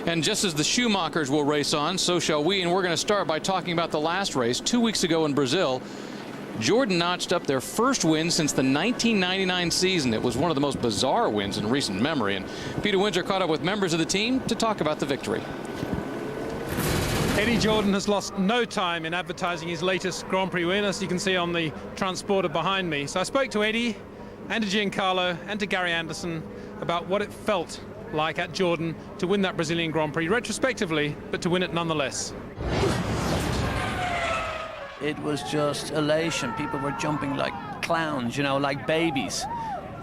And just as the Schumachers will race on, so shall we. And we're going to start by talking about the last race 2 weeks ago in Brazil. Jordan notched up their first win since the 1999 season. It was one of the most bizarre wins in recent memory. And Peter Windsor caught up with members of the team to talk about the victory. Eddie Jordan has lost no time in advertising his latest Grand Prix win, as you can see on the transporter behind me. So I spoke to Eddie and to Giancarlo and to Gary Anderson about what it felt like at Jordan to win that Brazilian Grand Prix retrospectively, but to win it nonetheless. It was just elation. People were jumping like clowns, you know, like babies,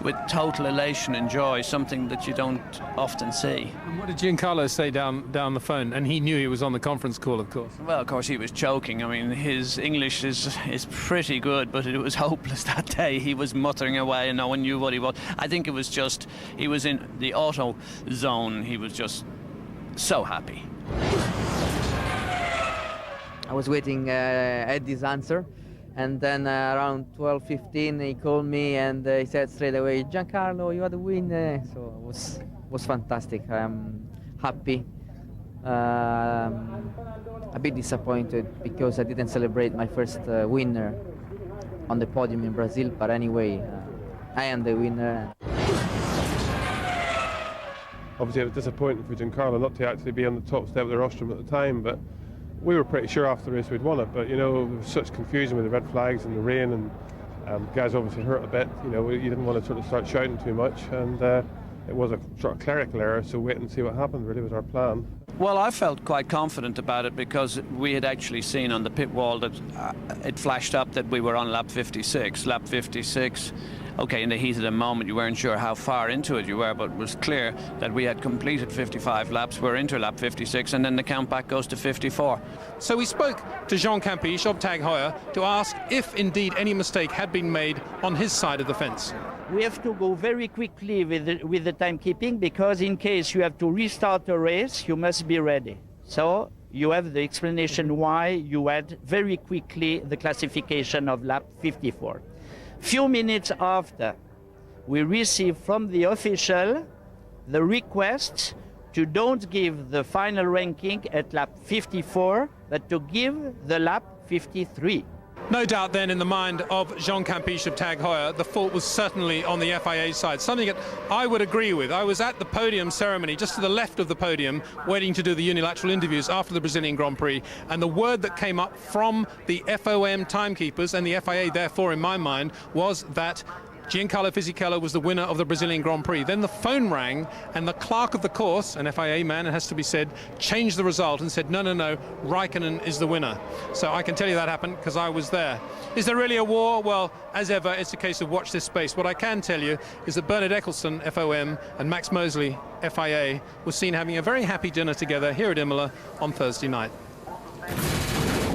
with total elation and joy, something that you don't often see. And what did Giancarlo say down the phone? And he knew he was on the conference call, of course. Well, of course, he was choking. I mean, his English is pretty good, but it was hopeless that day. He was muttering away and no one knew what he was. I think it was just, he was in the auto zone. He was just so happy. I was waiting Eddie's answer. And then around 12:15 he called me and he said straight away, "Giancarlo, you are the winner." So it was fantastic. I'm happy. A bit disappointed because I didn't celebrate my first winner on the podium in Brazil. But anyway, I am the winner. Obviously, it was disappointing for Giancarlo not to actually be on the top step of the rostrum at the time, but we were pretty sure after the race we'd won it. But you know, there was such confusion with the red flags and the rain, and guys obviously hurt a bit. You know, you didn't want to sort of start shouting too much, and it was a sort of clerical error. So wait and see what happened really was our plan. Well, I felt quite confident about it because we had actually seen on the pit wall that it flashed up that we were on lap 56. Lap 56. Okay, in the heat of the moment, you weren't sure how far into it you were, but it was clear that we had completed 55 laps. We're into lap 56, and then the count back goes to 54. So we spoke to Jean Campiche of Tag Heuer to ask if indeed any mistake had been made on his side of the fence. We have to go very quickly with the timekeeping, because in case you have to restart a race, you must be ready. So you have the explanation why you had very quickly the classification of lap 54. Few minutes after, we received from the official the request to don't give the final ranking at lap 54, but to give the lap 53. No doubt then in the mind of Jean Campiche of Tag Heuer, the fault was certainly on the FIA side, something that I would agree with. I was at the podium ceremony, just to the left of the podium, waiting to do the unilateral interviews after the Brazilian Grand Prix, and the word that came up from the FOM timekeepers and the FIA, therefore, in my mind, was that Giancarlo Fisichella was the winner of the Brazilian Grand Prix. Then the phone rang and the clerk of the course, an FIA man, it has to be said, changed the result and said, no, Räikkönen is the winner. So I can tell you that happened because I was there. Is there really a war? Well, as ever, it's a case of watch this space. What I can tell you is that Bernard Eccleston, FOM, and Max Mosley, FIA, were seen having a very happy dinner together here at Imola on Thursday night.